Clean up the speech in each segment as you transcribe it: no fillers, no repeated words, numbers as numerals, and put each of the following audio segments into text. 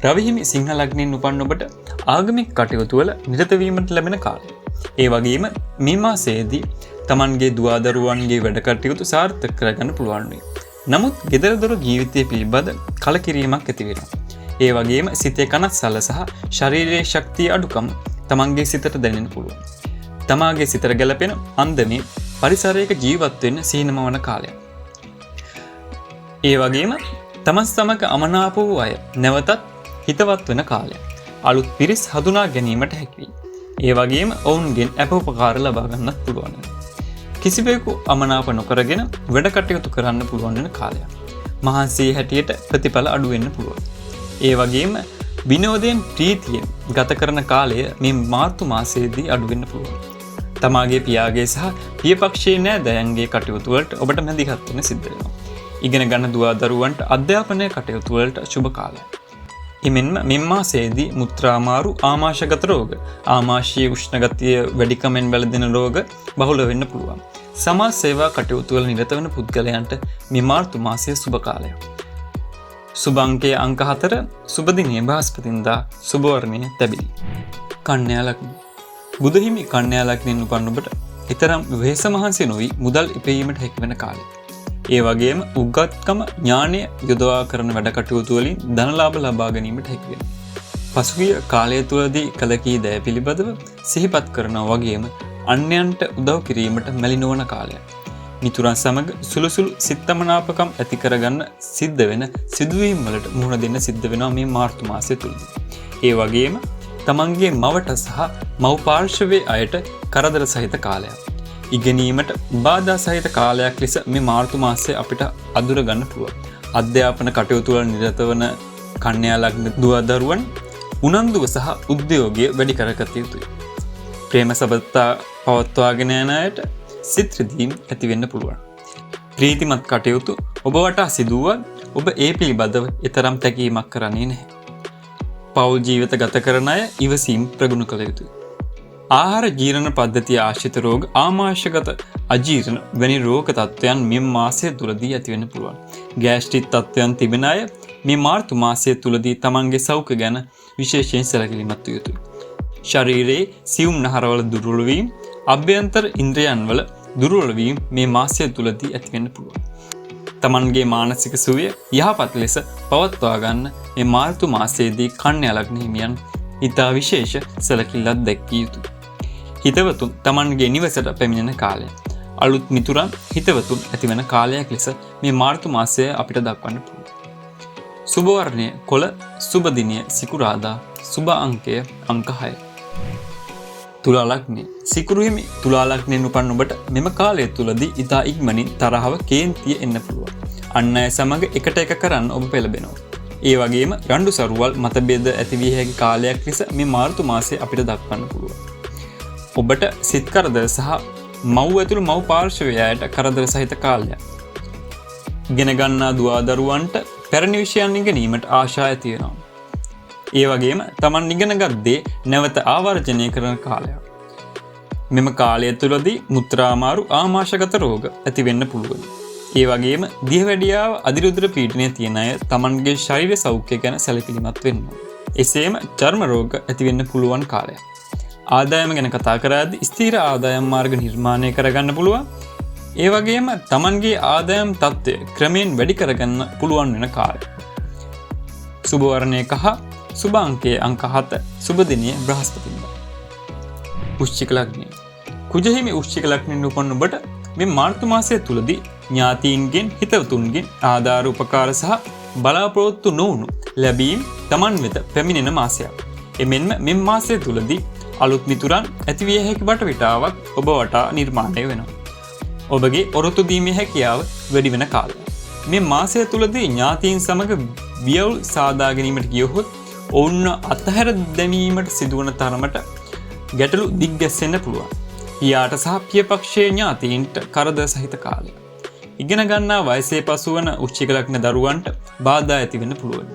රවිහිමි සිංහ ලග්නයෙන් උපන් ඔබට ආගමික කටයුතු වල නිරත වීමට ලැබෙන කාලය. ඒ වගේම මේ මාසයේදී Tamanගේ දුවදරුවන්ගේ වැඩ කටයුතු සාර්ථක කරගන්න පුළුවන් වෙයි. නමුත් ගෙදර දොර ජීවිතය පිළිබඳ කලකිරීමක් ඇති වෙනවා. ඒ වගේම සිතේ කනස්සල්ල සහ ශරීරයේ ශක්තිය අඩුකම Tamanගේ සිතට දැනෙන්න පුළුවන්. තමාගේ සිතට ගැලපෙන අන්දමේ පරිසරයක ජීවත් වෙන්න සීනමවන කාලයක්. ඒ වගේම තමන් සමග අමනාප වූ අය නැවතත් හිතවත් වෙන කාලයක්. අලුත් පිරිස් හඳුනා ගැනීමට හැකි වෙයි. ඒ වගේම ඔවුන්ගෙන් අපෝපකාර ලබා ගන්නත් පුළුවන්. කිසිවෙකු අමනාප නොකරගෙන වැඩ කටයුතු කරන්න පුළුවන් වෙන කාලයක්. මහන්සිය හැටියට ප්‍රතිඵල අඩු වෙන්න පුළුවන්. ඒ වගේම විනෝදයෙන් ප්‍රීතියෙන් ගත කරන කාලය මේ මාර්තු මාසයේදී අඩු වෙන්න පුළුවන්. තමාගේ පියාගේ සහ පියපක්ෂයේ නෑදෑයන්ගේ කටයුතු වලට ඔබට මැදිහත් වෙන්න සිද්ධ වෙනවා. ඉගෙන ගන්න දුවදරුවන්ට අධ්‍යාපනය කටයුතු වලට සුබ කාලයක්. එමෙන්ම මෙම මාසයේදී මුත්‍රාමාරු ආමාශගත රෝග, ආමාශයේ උෂ්ණ ගතිය වැඩිකමෙන් වැළඳෙන රෝග බහුල වෙන්න පුළුවන්. සමාජ සේවා කටයුතු වල නිරත වෙන පුද්ගලයන්ට මේ මාර්තු මාසයේ සුබ කාලයක්. සුබ අංකය අංක 4, සුබ දිනය බ්‍රහස්පතින්දා, සුබ වර්ණය තැබිලි. කන්‍යා ලග්න. බුධ හිමි කන්‍යා ලග්නයෙන් උපන් ඔබට ඊතරම් වෙහෙස මහන්සි නොවි මුදල් ඉපයීමට හැකි වෙන කාලයක්. ඒ වගේම උගත්කම ඥානය යොදවා කරන වැඩ කටයුතු වලින් ධනලාභ ලබා ගැනීමට හැකි වෙනවා. පසුගිය කාලය තුලදී කළ කී දෑ පිළිබඳව සිහිපත් කරනවා වගේම අන්‍යයන්ට උදව් කිරීමට මැලි නොවන කාලයක්. මිතුරන් සමග සුළුසුළු සිත්තමනාපකම් ඇති කරගන්න සිද්ධ වෙන සිදුවීම් වලට මුහුණ දෙන්න සිද්ධ වෙනවා මේ මාර්තු මාසය තුලදී. ඒ වගේම තමන්ගේ මවට සහ මව් පාර්ශවයේ අයට කරදර සහිත කාලයක්. ඉගෙනීමට බාධා සහිත කාලයක් ලෙස මේ මාර්තු මාසය අපිට අඳුර ගන්න පුළුවන්. අධ්‍යාපන කටයුතු වල නිරත වන කන්‍යා ලග්න දුවදරුවන් උනන්දුව සහ උද්‍යෝගය වැඩි කරගත යුතුයි. ප්‍රේම සබඳතා පවත්වාගෙන යන අයට සිත් රිදීම් ඇති වෙන්න පුළුවන්. ප්‍රීතිමත් කටයුතු ඔබ වටා සිදුවත් ඔබ ඒ පිළිබඳව ඊතරම් තැකීමක් කරන්නේ නැහැ. පෞල් ජීවිත ගත කරන අය ඉවසීම ප්‍රගුණ කළ යුතුයි. ආහාර ජීර්ණ පද්ධතිය ආශ්‍රිත රෝග, ආමාශයගත අජීර්ණ වැනි රෝග තත්ත්වයන් මේ මාසය තුලදී ඇති වෙන්න පුළුවන්. ගෑස්ට්‍රික් තත්ත්වයන් තිබෙන අය මේ මාර්තු මාසය තුලදී තමන්ගේ සෞඛ්‍ය ගැන විශේෂයෙන් සැලකිලිමත් විය යුතුයි. ශරීරයේ සියුම් නහරවල දුර්වල වීම, අභ්‍යන්තර ඉන්ද්‍රියන්වල දුර්වල වීම මේ මාසය තුලදී ඇති වෙන්න පුළුවන්. තමන්ගේ මානසික සුවය යහපත් ලෙස පවත්වා ගන්න මේ මාර්තු මාසයේදී කන්‍යා ලග්න හිමියන් ඉතා විශේෂ සැලකිල්ලක් දැක්විය යුතුයි. හිතවතුන් තමන්ගේ නිවසට පැමිණෙන කාලය. අලුත් මිතුරන් හිතවතුන් ඇතිවන කාලයක් ලෙස මේ මාර්තු මාසය අපිට දක්වන්න පුළුවන්. සුබ වර්ණය කොළ, සුබ දිනය සිකුරාදා, සුබ අංකය අංක 6. තුලා ලග්නය. සිකුරු හිමි තුලා ලග්නයෙන් උපන් ඔබට මෙම කාලය තුලදී ඉතා ඉක්මනින් තරහව කේන්තිය එන්න පුළුවන්. අන් අය සමග එකට එක කරන්න ඔබ පෙළඹෙනවා. ඒ වගේම රණ්ඩු සරුවල් මතභේද ඇතිවිය හැකි කාලයක් ලෙස මේ මාර්තු මාසය අපිට දක්වන්න පුළුවන්. ඔබට සිත් කරදර සහ මව් ඇතුළු මව් පාර්ශවයට කරදර සහිත කාලයක්. ඉගෙන ගන්නා දුවදරුවන්ට පැරණි විෂයන් ඉගෙනීමට ආශා ඇති වෙනවා. ඒ වගේම Taman ඉගෙනගත් දේ නැවත ආවර්ජනය කරන කාලයක්. මෙම කාලය තුලදී මුත්‍රාමාරු ආමාශයගත රෝග ඇති වෙන්න පුළුවන්. ඒ වගේම දියවැඩියාව අධිරුධිර පීඩනය තියෙන අය තමන්ගේ ශරීර සෞඛ්‍ය ගැන සැලකිලිමත් වෙන්න. එසේම චර්ම රෝග ඇති වෙන්න පුළුවන් කාලයක්. ආදායම ගැන කතා කරද්දී ස්ථිර ආදායම් මාර්ග නිර්මාණය කරගන්න පුළුවන්. ඒ වගේම තමන්ගේ ආදායම් තත්ත්වය ක්‍රමයෙන් වැඩි කරගන්න පුළුවන් වෙන කාලය. සුබ වර්ණය කහ, සුබ අංකය අංක 7, සුබ දිනය බ්‍රහස්පතින්දා. වෘශ්චික ලග්නය. කුජ හිමි වෘශ්චික ලග්නයෙන් උපන් ඔබට මේ මාර්තු මාසය තුලදී ඥාතීන්ගෙන් හිතවතුන්ගෙන් ආධාර උපකාර සහ බලාපොරොත්තු නොවුණු ලැබීම් Taman වෙත පැමිණෙන මාසයක්. එමෙන්ම මෙම මාසය තුලදී අලුත් මිතුරන් ඇතිවිය හැකි වටපිටාවක් ඔබ වටා නිර්මාණය වෙනවා. ඔබගේ ඔරොත්තු දීමේ හැකියාව වැඩි වෙන කාලයක්. මේ මාසය තුලදී ඥාතීන් සමග වියවුල් සාදා ගැනීමට ගියොත් ඔවුන් අත්හැර දැමීමට සිදුවන තරමට ගැටලු දිග්ගැස්සෙන්න පුළුවන්. පියාට සහ පියපක්ෂයේ ඥාතීන්ට කරදර සහිත කාලයක්. ඉගෙන ගන්නා වයසේ පසු වන වෘශ්චික ලග්න දරුවන්ට බාධා ඇති වෙන්න පුළුවන්.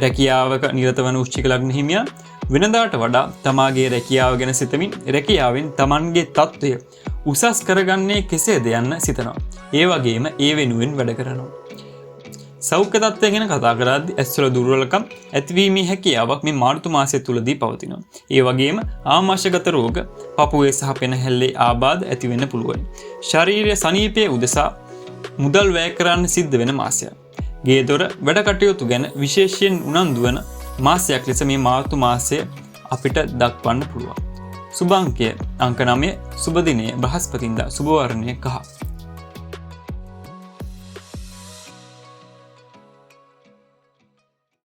රැකියාවක නිරත වන වෘශ්චික ලග්න හිමියන් වෙනදාට වඩා තමාගේ රැකියාව ගැන සිතමින් රැකියාවෙන් Tamanගේ තත්ත්වය උසස් කරගන්නේ කෙසේද යන්න සිතනවා. ඒ වගේම ඒ වෙනුවෙන් වැඩ කරනවා. සෞඛ්‍ය තත්ත්වය ගැන කතා කරද්දී ඇස්වල දුර්වලකම් ඇතිවීමේ හැකියාවක් මේ මාර්තු මාසය තුලදී පවතිනවා. ඒ වගේම ආමාශයගත රෝග, පපුවේ සහ පෙනහැල්ලේ ආබාධ ඇති වෙන්න පුළුවන්. ශාරීරික සනීපයේ උදෙසා මුදල් වැය කරන්න සිද්ධ වෙන මාසයක්. ගේ දොර වැඩ කටයුතු ගැන විශේෂයෙන් උනන්දු වන මාසයක් ලෙස මේ මාර්තු මාසය අපිට දක්වන්න පුළුවන්. සුභ අංකය අංක 9, සුභ දිනය බ්‍රහස්පතින්දා, සුභ වර්ණය කහ.